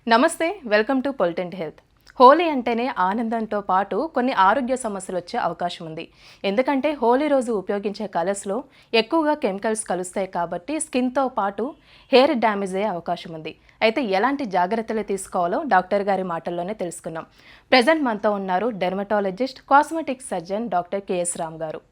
నమస్తే, welcome to పొలిటెంట్ health. Holi అంటేనే ఆనందంతో పాటు కొన్ని ఆరోగ్య సమస్యలు వచ్చే అవకాశం ఉంది. ఎందుకంటే హోలీ రోజు ఉపయోగించే కలర్స్లో ఎక్కువగా కెమికల్స్ కలుస్తాయి కాబట్టి స్కిన్తో పాటు హెయిర్ డ్యామేజ్ అయ్యే అవకాశం ఉంది. అయితే ఎలాంటి జాగ్రత్తలు తీసుకోవాలో డాక్టర్ గారి మాటల్లోనే తెలుసుకుందాం. ప్రజెంట్ మనతో ఉన్నారు dermatologist, cosmetic surgeon doctor KS Ram గారు.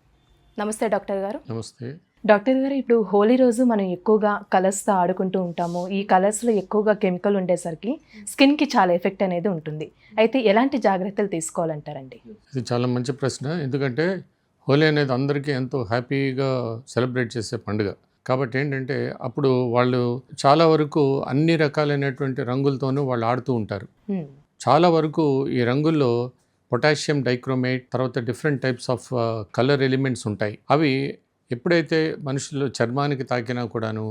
నమస్తే డాక్టర్ గారు. నమస్తే డాక్టర్ గారు, ఇప్పుడు హోలీ రోజు మనం ఎక్కువగా కలర్స్తో ఆడుకుంటూ ఉంటాము. ఈ కలర్స్లో ఎక్కువగా కెమికల్ ఉండేసరికి స్కిన్కి చాలా ఎఫెక్ట్ అనేది ఉంటుంది. అయితే ఎలాంటి జాగ్రత్తలు తీసుకోవాలంటారండి? ఇది చాలా మంచి ప్రశ్న. ఎందుకంటే హోలీ అనేది అందరికీ ఎంతో హ్యాపీగా సెలబ్రేట్ చేసే పండుగ. కాబట్టి ఏంటంటే అప్పుడు వాళ్ళు చాలా వరకు అన్ని రకాలైనటువంటి రంగులతోనూ వాళ్ళు ఆడుతూ ఉంటారు. చాలా వరకు ఈ రంగుల్లో పొటాషియం డైక్రోమేట్, తర్వాత different types of colour elements ఉంటాయి. అవి ఎప్పుడైతే మనుషులు చర్మానికి తాకినా కూడాను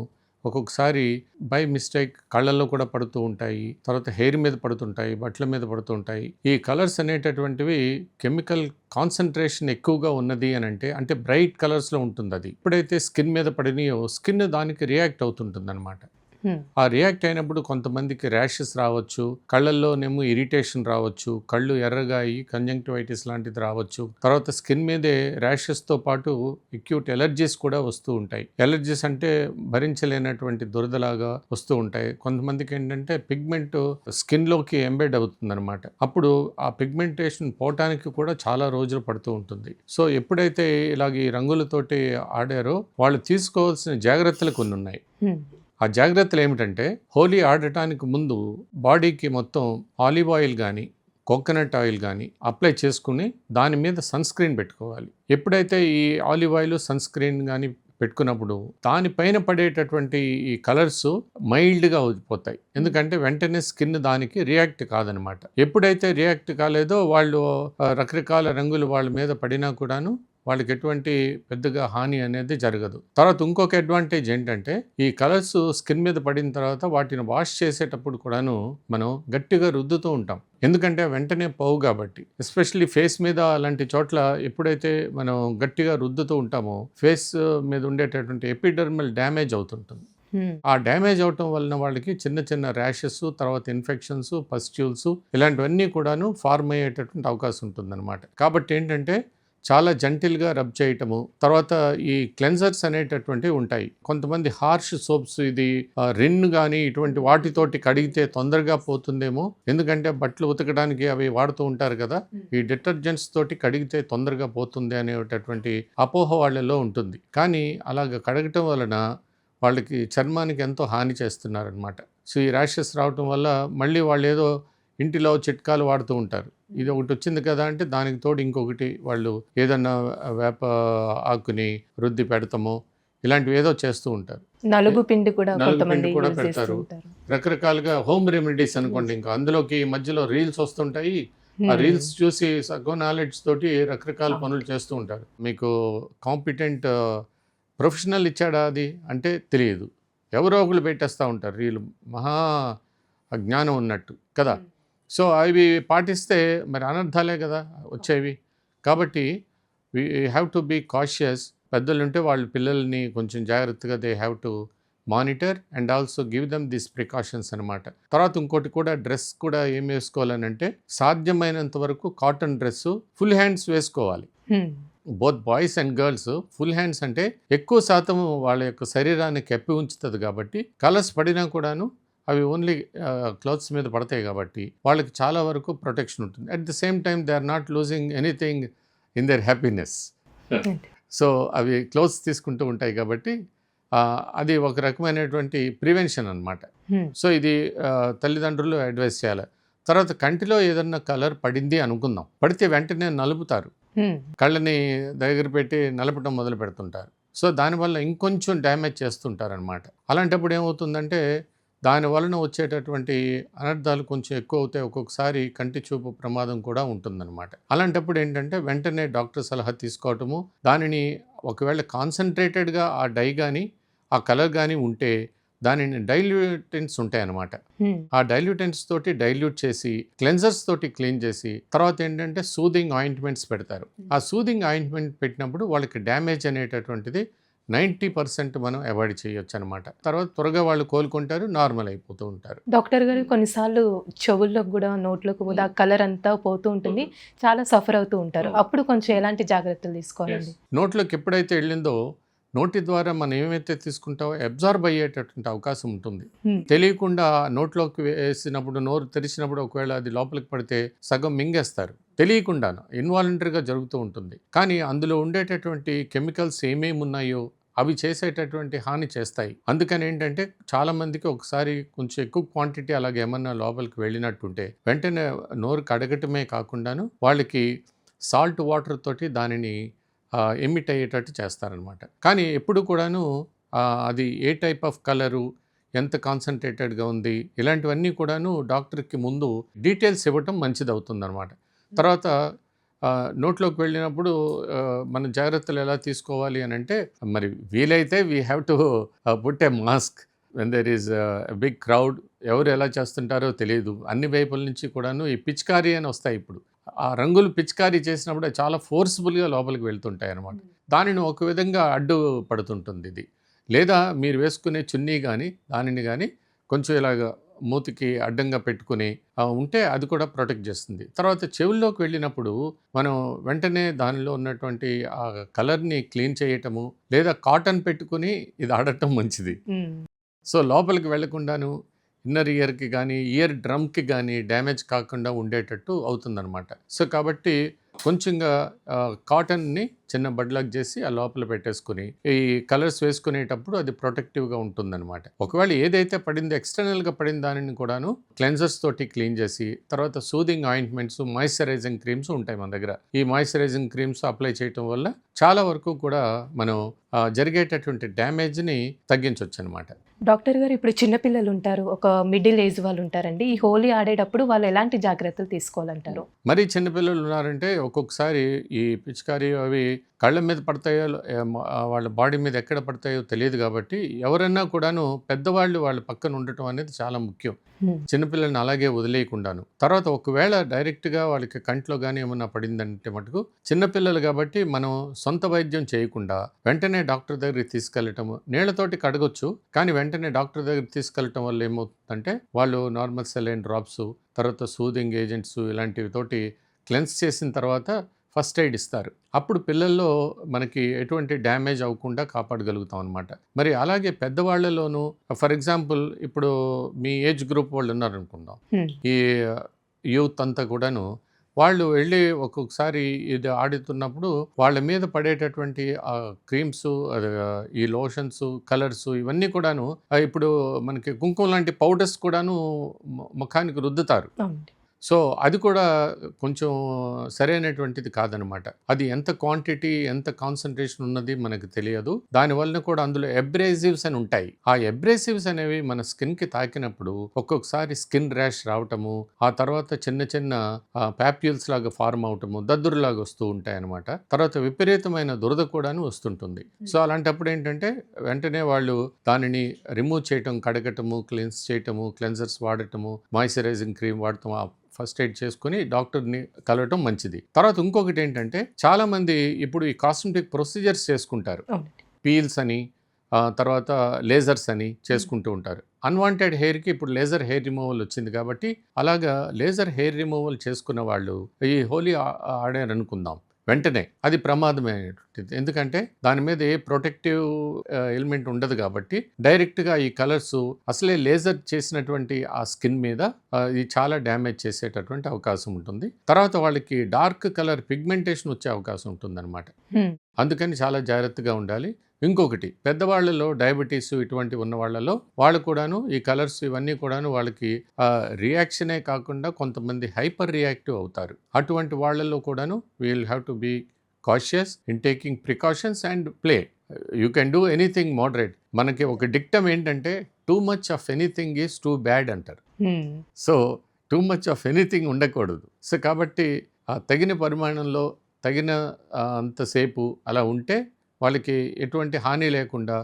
ఒక్కొక్కసారి బై మిస్టేక్ కళ్ళల్లో కూడా పడుతూ ఉంటాయి, తర్వాత హెయిర్ మీద పడుతుంటాయి, బట్టల మీద పడుతూ ఉంటాయి. ఈ కలర్స్ అనేటటువంటివి కెమికల్ కాన్సన్ట్రేషన్ ఎక్కువగా ఉన్నది అని అంటే బ్రైట్ కలర్స్లో ఉంటుంది. అది ఎప్పుడైతే స్కిన్ మీద పడినాయో స్కిన్ దానికి రియాక్ట్ అవుతుంటుంది అనమాట. ఆ రియాక్ట్ అయినప్పుడు కొంతమందికి ర్యాషెస్ రావచ్చు, కళ్ళల్లోనేమో ఇరిటేషన్ రావచ్చు, కళ్ళు ఎర్రగా అయ్యి కంజంక్టివైటిస్ లాంటిది రావచ్చు. తర్వాత స్కిన్ మీదే ర్యాషెస్తో పాటు అక్యూట్ ఎలర్జీస్ కూడా వస్తూ ఉంటాయి. ఎలర్జీస్ అంటే భరించలేనటువంటి దురదలాగా వస్తూ ఉంటాయి. కొంతమందికి ఏంటంటే పిగ్మెంట్ స్కిన్లోకి ఎంబెడ్ అవుతుంది అనమాట. అప్పుడు ఆ పిగ్మెంటేషన్ పోవటానికి కూడా చాలా రోజులు పడుతూ ఉంటుంది. సో ఎప్పుడైతే ఇలాగ ఈ రంగులతోటి ఆడారో వాళ్ళు తీసుకోవాల్సిన జాగ్రత్తలు కొన్ని ఉన్నాయి. ఆ జాగ్రత్తలు ఏమిటంటే, హోలీ ఆడటానికి ముందు బాడీకి మొత్తం ఆలివ్ ఆయిల్ కానీ కోకోనట్ ఆయిల్ కానీ అప్లై చేసుకుని దాని మీద సన్ స్క్రీన్ పెట్టుకోవాలి. ఎప్పుడైతే ఈ ఆలివ్ ఆయిల్ సన్ స్క్రీన్ కానీ పెట్టుకున్నప్పుడు దానిపైన పడేటటువంటి ఈ కలర్స్ మైల్డ్గా అయిపోతాయి. ఎందుకంటే వెంటనే స్కిన్ దానికి రియాక్ట్ కాదనమాట. ఎప్పుడైతే రియాక్ట్ కాలేదో వాళ్ళు రకరకాల రంగులు వాళ్ళ మీద పడినా కూడాను వాళ్ళకి ఎటువంటి పెద్దగా హాని అనేది జరగదు. తర్వాత ఇంకొక అడ్వాంటేజ్ ఏంటంటే, ఈ కలర్స్ స్కిన్ మీద పడిన తర్వాత వాటిని వాష్ చేసేటప్పుడు కూడాను మనం గట్టిగా రుద్దుతూ ఉంటాం. ఎందుకంటే వెంటనే పోవు కాబట్టి. ఎస్పెషల్లీ ఫేస్ మీద అలాంటి చోట్ల ఎప్పుడైతే మనం గట్టిగా రుద్దుతూ ఉంటామో ఫేస్ మీద ఉండేటటువంటి ఎపిడర్మల్ డ్యామేజ్ అవుతుంటుంది. ఆ డ్యామేజ్ అవటం వలన వాళ్ళకి చిన్న చిన్న ర్యాషెస్, తర్వాత ఇన్ఫెక్షన్స్, పస్ట్యూల్స్ ఇలాంటివన్నీ కూడాను ఫార్మ్ అయ్యేటటువంటి అవకాశం ఉంటుందన్నమాట. కాబట్టి ఏంటంటే చాలా జెంటిల్గా రబ్ చేయటము, తర్వాత ఈ క్లెన్జర్స్ అనేటటువంటివి ఉంటాయి. కొంతమంది హార్ష్ సోప్స్, ఇది రిన్ కానీ ఇటువంటి వాటితోటి కడిగితే తొందరగా పోతుందేమో, ఎందుకంటే బట్టలు ఉతకడానికి అవి వాడుతూ ఉంటారు కదా, ఈ డిటర్జెంట్స్ తోటి కడిగితే తొందరగా పోతుంది అనేటటువంటి అపోహ వాళ్ళలో ఉంటుంది. కానీ అలాగ కడగటం వలన వాళ్ళకి చర్మానికి ఎంతో హాని చేస్తున్నారనమాట. సో ఈ ర్యాషెస్ రావటం వల్ల మళ్ళీ వాళ్ళు ఏదో ఇంటిలో చిట్కాలు వాడుతూ ఉంటారు. ఇది ఒకటి వచ్చింది కదా అంటే దానికి తోడు ఇంకొకటి వాళ్ళు ఏదన్నా వేప ఆకుని రుద్ది పెడతామో ఇలాంటివి ఏదో చేస్తూ ఉంటారు. నలుగు పిండి కూడా పెడతారు. రకరకాలుగా హోమ్ రెమెడీస్ అనుకోండి. ఇంకా అందులోకి మధ్యలో రీల్స్ వస్తుంటాయి. ఆ రీల్స్ చూసి సగం నాలెడ్జ్ తోటి రకరకాల పనులు చేస్తూ ఉంటారు. మీకు కాంపిటెంట్ ప్రొఫెషనల్ ఇచ్చాడా అది అంటే తెలియదు. ఎవరో ఒకరు పెట్టేస్తూ ఉంటారు రీల్, మహా జ్ఞానం ఉన్నట్టు కదా. సో అవి పాటిస్తే మరి అనర్థాలే కదా వచ్చేవి. కాబట్టి we have to be cautious. పెద్దలు ఉంటే వాళ్ళ పిల్లల్ని కొంచెం జాగ్రత్తగా they have to monitor and also give them this precautions అనమాట. తర్వాత ఇంకోటి కూడా, డ్రెస్ కూడా ఏం వేసుకోవాలని అంటే సాధ్యమైనంత వరకు కాటన్ డ్రెస్, ఫుల్ హ్యాండ్స్ వేసుకోవాలి. Both boys and girls. Full hands అంటే ఎక్కువ శాతం వాళ్ళ యొక్క శరీరాన్ని కప్పి ఉంచుతుంది కాబట్టి కలర్స్ పడినా కూడాను అవి ఓన్లీ క్లాత్స్ మీద పడతాయి కాబట్టి వాళ్ళకి చాలా వరకు ప్రొటెక్షన్ ఉంటుంది. At the same time they are not losing anything in their happiness. So అవి క్లోత్స్ తీసుకుంటూ ఉంటాయి కాబట్టి అది ఒక రకమైనటువంటి ప్రివెన్షన్ అనమాట. సో ఇది తల్లిదండ్రులు అడ్వైస్ చేయాలి. తర్వాత కంటిలో ఏదన్నా కలర్ పడింది అనుకుందాం, పడితే వెంటనే నలుపుతారు, కళ్ళని దగ్గర పెట్టి నలపడం మొదలు పెడుతుంటారు. సో దానివల్ల ఇంకొంచెం డ్యామేజ్ చేస్తుంటారనమాట. అలాంటప్పుడు ఏమవుతుందంటే దాని వలన వచ్చేటటువంటి అనర్థాలు కొంచెం ఎక్కువ అవుతాయి. ఒక్కొక్కసారి కంటి చూపు ప్రమాదం కూడా ఉంటుందన్నమాట. అలాంటప్పుడు ఏంటంటే వెంటనే డాక్టర్ సలహా తీసుకోవటము, దానిని ఒకవేళ కాన్సన్ట్రేటెడ్గా ఆ డై కానీ ఆ కలర్ కానీ ఉంటే దానిని డైల్యూటెంట్స్ ఉంటాయన్నమాట. ఆ డైల్యూటెంట్స్ తోటి డైల్యూట్ చేసి క్లెన్జర్స్ తోటి క్లీన్ చేసి తర్వాత ఏంటంటే సూదింగ్ ఆయింట్మెంట్స్ పెడతారు. ఆ సూదింగ్ ఆయింట్మెంట్ పెట్టినప్పుడు వాళ్ళకి డ్యామేజ్ అనేటటువంటిది 90% మనం అవాయిడ్ చేయొచ్చు అనమాట. తర్వాత త్వరగా వాళ్ళు కోలుకుంటారు, నార్మల్ అయిపోతూ ఉంటారు. డాక్టర్ గారు కొన్నిసార్లు చెవుల్లోకి కూడా నోట్లోకి కూడా ఆ కలర్ అంతా పోతూ ఉంటుంది. చాలా సఫర్ అవుతూ ఉంటారు. అప్పుడు కొంచెం ఎలాంటి జాగ్రత్తలు తీసుకోవాలండి? నోట్లోకి ఎప్పుడైతే వెళ్ళిందో నోటి ద్వారా మనం ఏమైతే తీసుకుంటామో అబ్జార్బ్ అయ్యేటటువంటి అవకాశం ఉంటుంది. హ్మ్. తెలియకుండా నోట్లోకి వేసినప్పుడు, నోరు తెరిచినప్పుడు ఒకవేళ అది లోపలికి పడితే సగం మింగేస్తారు. తెలియకుండాను ఇన్వాలంటరీగా జరుగుతూ ఉంటుంది. కానీ అందులో ఉండేటటువంటి కెమికల్స్ ఏమేమి ఉన్నాయో అవి చేసేటటువంటి హాని చేస్తాయి. అందుకని ఏంటంటే చాలామందికి ఒకసారి కొంచెం ఎక్కువ క్వాంటిటీ అలాగే ఏమన్నా లోపలికి వెళ్ళినట్టుంటే వెంటనే నోరు కడగటమే కాకుండాను వాళ్ళకి సాల్ట్ వాటర్ తోటి దానిని ఎమిట్ అయ్యేటట్టు చేస్తారనమాట. కానీ ఎప్పుడు కూడాను అది ఏ టైప్ ఆఫ్ కలరు, ఎంత కాన్సన్ట్రేటెడ్గా ఉంది, ఇలాంటివన్నీ కూడాను డాక్టర్కి ముందు డీటెయిల్స్ ఇవ్వటం మంచిదవుతుందనమాట. తర్వాత నోట్లోకి వెళ్ళినప్పుడు మనం జాగ్రత్తలు ఎలా తీసుకోవాలి అని అంటే, మరి వీలైతే we have to put a mask when there is big crowd. ఎవరు ఎలా చేస్తుంటారో తెలియదు. అన్ని వైపుల నుంచి కూడాను ఈ పిచికారీ అని వస్తాయి ఇప్పుడు. ఆ రంగులు పిచికారీ చేసినప్పుడు చాలా ఫోర్స్ఫుల్గా లోపలికి వెళ్తుంటాయి అన్నమాట. దానిని ఒక విధంగా అడ్డు పడుతుంటుంది ఇది. లేదా మీరు వేసుకునే చున్నీ కానీ దానిని కానీ కొంచెం ఇలాగ మూతికి అడ్డంగా పెట్టుకుని ఉంటే అది కూడా ప్రొటెక్ట్ చేస్తుంది. తర్వాత చెవుల్లోకి వెళ్ళినప్పుడు మనం వెంటనే దానిలో ఉన్నటువంటి ఆ కలర్ని క్లీన్ చేయటము, లేదా కాటన్ పెట్టుకుని ఇది ఆడటం మంచిది. సో లోపలికి వెళ్లకుండాను ఇన్నర్ ఇయర్కి కానీ ఇయర్ డ్రమ్కి కానీ డ్యామేజ్ కాకుండా ఉండేటట్టు అవుతుందన్నమాట. సో కాబట్టి కొంచెంగా కాటన్ని చిన్న బడ్లాక్ చేసి ఆ లోపల పెట్టేసుకుని ఈ కలర్స్ వేసుకునేటప్పుడు అది ప్రొటెక్టివ్గా ఉంటుందన్నమాట. ఒకవేళ ఏదైతే పడిందో ఎక్స్టర్నల్గా పడిన దానిని కూడాను క్లెన్జర్స్ తోటి క్లీన్ చేసి తర్వాత సూదింగ్ ఆయింట్మెంట్స్, మాయిశ్చరైజింగ్ క్రీమ్స్ ఉంటాయి మన దగ్గర. ఈ మాయిశ్చరైజింగ్ క్రీమ్స్ అప్లై చేయటం వల్ల చాలా వరకు కూడా మనం జరిగేటటువంటి డ్యామేజ్ని తగ్గించవచ్చు అనమాట. డాక్టర్ గారు ఇప్పుడు చిన్నపిల్లలు ఉంటారు, ఒక మిడిల్ ఏజ్ వాళ్ళు ఉంటారండి. ఈ హోలీ ఆడేటప్పుడు వాళ్ళు ఎలాంటి జాగ్రత్తలు తీసుకోవాలంటారు? మరీ చిన్నపిల్లలు ఉన్నారంటే ఒక్కొక్కసారి ఈ పిచికారీ అవి కళ్ళ మీద పడతాయో వాళ్ళ బాడీ మీద ఎక్కడ పడతాయో తెలియదు. కాబట్టి ఎవరైనా కూడాను పెద్దవాళ్ళు వాళ్ళ పక్కన ఉండటం అనేది చాలా ముఖ్యం. చిన్నపిల్లల్ని అలాగే వదిలేయకుండాను. తర్వాత ఒకవేళ డైరెక్ట్గా వాళ్ళకి కంట్లో కానీ ఏమన్నా పడిందంటే మటుకు చిన్నపిల్లలు కాబట్టి మనం సొంత వైద్యం చేయకుండా వెంటనే డాక్టర్ దగ్గరికి తీసుకెళ్ళటము, నీళ్లతోటి కడగొచ్చు. కానీ వెంటనే డాక్టర్ దగ్గరికి తీసుకెళ్ళటం వల్ల ఏమవుతుందంటే వాళ్ళు నార్మల్ సెలైన్ డ్రాప్స్, తర్వాత సూదింగ్ ఏజెంట్స్ ఇలాంటివి తోటి క్లెన్స్ చేసిన తర్వాత ఫస్ట్ ఎయిడ్ ఇస్తారు. అప్పుడు పిల్లల్లో మనకి ఎటువంటి డ్యామేజ్ అవ్వకుండా కాపాడగలుగుతాం అనమాట. మరి అలాగే పెద్దవాళ్లలోనూ ఫర్ ఎగ్జాంపుల్ ఇప్పుడు మీ ఏజ్ గ్రూప్ వాళ్ళు ఉన్నారనుకుందాం, ఈ యూత్ అంతా కూడాను వాళ్ళు వెళ్ళి ఒక్కొక్కసారి ఇది ఆడుతున్నప్పుడు వాళ్ళ మీద పడేటటువంటి క్రీమ్స్, ఈ లోషన్స్, కలర్స్ ఇవన్నీ కూడాను ఇప్పుడు మనకి కుంకుమ లాంటి పౌడర్స్ కూడాను ముఖానికి రుద్దుతారు. సో అది కూడా కొంచెం సరైనటువంటిది కాదనమాట. అది ఎంత క్వాంటిటీ, ఎంత కాన్సన్ట్రేషన్ ఉన్నది మనకు తెలియదు. దానివల్ల కూడా అందులో ఎబ్రేసివ్స్ అని ఉంటాయి. ఆ ఎబ్రేసివ్స్ అనేవి మన స్కిన్కి తాకినప్పుడు ఒక్కొక్కసారి స్కిన్ ర్యాష్ రావటము, ఆ తర్వాత చిన్న చిన్న ప్యాప్యూల్స్ లాగా ఫార్మ్ అవటము, దద్దురులాగా వస్తూ ఉంటాయి అనమాట. తర్వాత విపరీతమైన దురద కూడాను వస్తుంటుంది. సో అలాంటప్పుడు ఏంటంటే వెంటనే వాళ్ళు దానిని రిమూవ్ చేయటం, కడగటము, క్లెన్స్ చేయటము, క్లెన్జర్స్ వాడటము, మాయిశ్చరైజింగ్ క్రీమ్ వాడటం, ఫస్ట్ ఎయిడ్ చేసుకుని డాక్టర్ని కలవటం మంచిది. తర్వాత ఇంకొకటి ఏంటంటే చాలామంది ఇప్పుడు ఈ కాస్మెటిక్ ప్రొసీజర్స్ చేసుకుంటారు. పీల్స్ అని, తర్వాత లేజర్స్ అని చేసుకుంటూ ఉంటారు. అన్వాంటెడ్ హెయిర్కి ఇప్పుడు లేజర్ హెయిర్ రిమూవల్ వచ్చింది కాబట్టి అలాగా లేజర్ హెయిర్ రిమూవల్ చేసుకున్న వాళ్ళు ఈ హోలీ ఆడారు అనుకుందాం, వెంటనే అది ప్రమాదమైనటువంటిది. ఎందుకంటే దాని మీద ఏ ప్రొటెక్టివ్ ఎలిమెంట్ ఉండదు కాబట్టి డైరెక్ట్గా ఈ కలర్స్ అసలే లేజర్ చేసినటువంటి ఆ స్కిన్ మీద ఇది చాలా డ్యామేజ్ చేసేటటువంటి అవకాశం ఉంటుంది. తర్వాత వాళ్ళకి డార్క్ కలర్ పిగ్మెంటేషన్ వచ్చే అవకాశం ఉంటుంది అనమాట. అందుకని చాలా జాగ్రత్తగా ఉండాలి. ఇంకొకటి పెద్దవాళ్ళలో డయాబెటీస్ ఇటువంటి ఉన్న వాళ్ళలో వాళ్ళు కూడాను ఈ కలర్స్ ఇవన్నీ కూడాను వాళ్ళకి రియాక్షనే కాకుండా కొంతమంది హైపర్ రియాక్టివ్ అవుతారు. అటువంటి వాళ్ళలో కూడాను we'll have to be cautious in taking precautions and play. You can do anything moderate. మనకి ఒక డిక్టమ్ ఏంటంటే too much of anything is too bad అంటారు. So too much of anything ఉండకూడదు. సో కాబట్టి తగిన పరిమాణంలో తగిన అంతసేపు అలా ఉంటే వాళ్ళకి ఎటువంటి హాని లేకుండా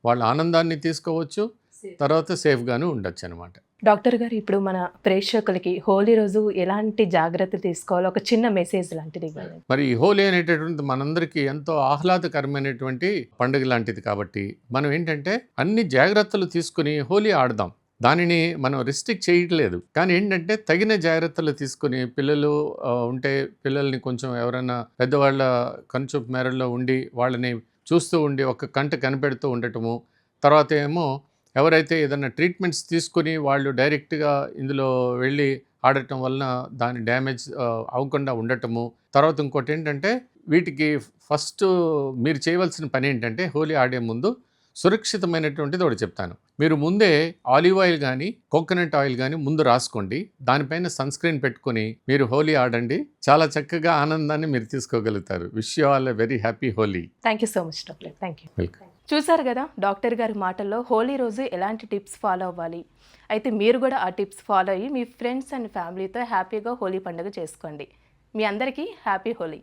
వాళ్ళ ఆనందాన్ని తీసుకోవచ్చు, తర్వాత సేఫ్గాను ఉండొచ్చు అనమాట. డాక్టర్ గారు ఇప్పుడు మన ప్రేక్షకులకి హోలీ రోజు ఎలాంటి జాగ్రత్తలు తీసుకోవాలో ఒక చిన్న మెసేజ్ లాంటిది ఇవ్వాలి. మరి ఈ హోలీ అనేటటువంటిది మనందరికీ ఎంతో ఆహ్లాదకరమైనటువంటి పండుగ లాంటిది కాబట్టి మనం ఏంటంటే అన్ని జాగ్రత్తలు తీసుకుని హోలీ ఆడదాం. దానిని మనం రిస్ట్రిక్ట్ చేయట్లేదు. కానీ ఏంటంటే తగిన జాగ్రత్తలు తీసుకుని పిల్లలు ఉంటే పిల్లల్ని కొంచెం ఎవరైనా పెద్దవాళ్ళ కనుచూపు మేరలో ఉండి వాళ్ళని చూస్తూ ఉండి ఒక కంట కనిపెడుతూ ఉండటము. తర్వాత ఏమో ఎవరైతే ఏదైనా ట్రీట్మెంట్స్ తీసుకొని వాళ్ళు డైరెక్ట్గా ఇందులో వెళ్ళి ఆడటం వలన దాని డ్యామేజ్ అవ్వకుండా ఉండటము. తర్వాత ఇంకోటి ఏంటంటే వీటికి ఫస్ట్ మీరు చేయవలసిన పని ఏంటంటే హోలీ ఆడే ముందు సురక్షితమైనటువంటిది ఒకటి చెప్తాను. మీరు ముందే ఆలివ్ ఆయిల్ కానీ కోకోనట్ ఆయిల్ కానీ ముందు రాసుకోండి. దానిపైన సన్ స్క్రీన్ పెట్టుకొని మీరు హోలీ ఆడండి. చాలా చక్కగా ఆనందాన్ని మీరు తీసుకోగలుగుతారు. Wish you all a very happy Holi. Thank you so much doctor. Thank you. Welcome. చూసారు కదా డాక్టర్ గారి మాటల్లో హోలీ రోజు ఎలాంటి టిప్స్ ఫాలో అవ్వాలి. అయితే మీరు కూడా ఆ టిప్స్ ఫాలో అయ్యి మీ ఫ్రెండ్స్ అండ్ ఫ్యామిలీతో హ్యాపీగా హోలీ పండుగ చేసుకోండి. మీ అందరికీ హ్యాపీ హోలీ.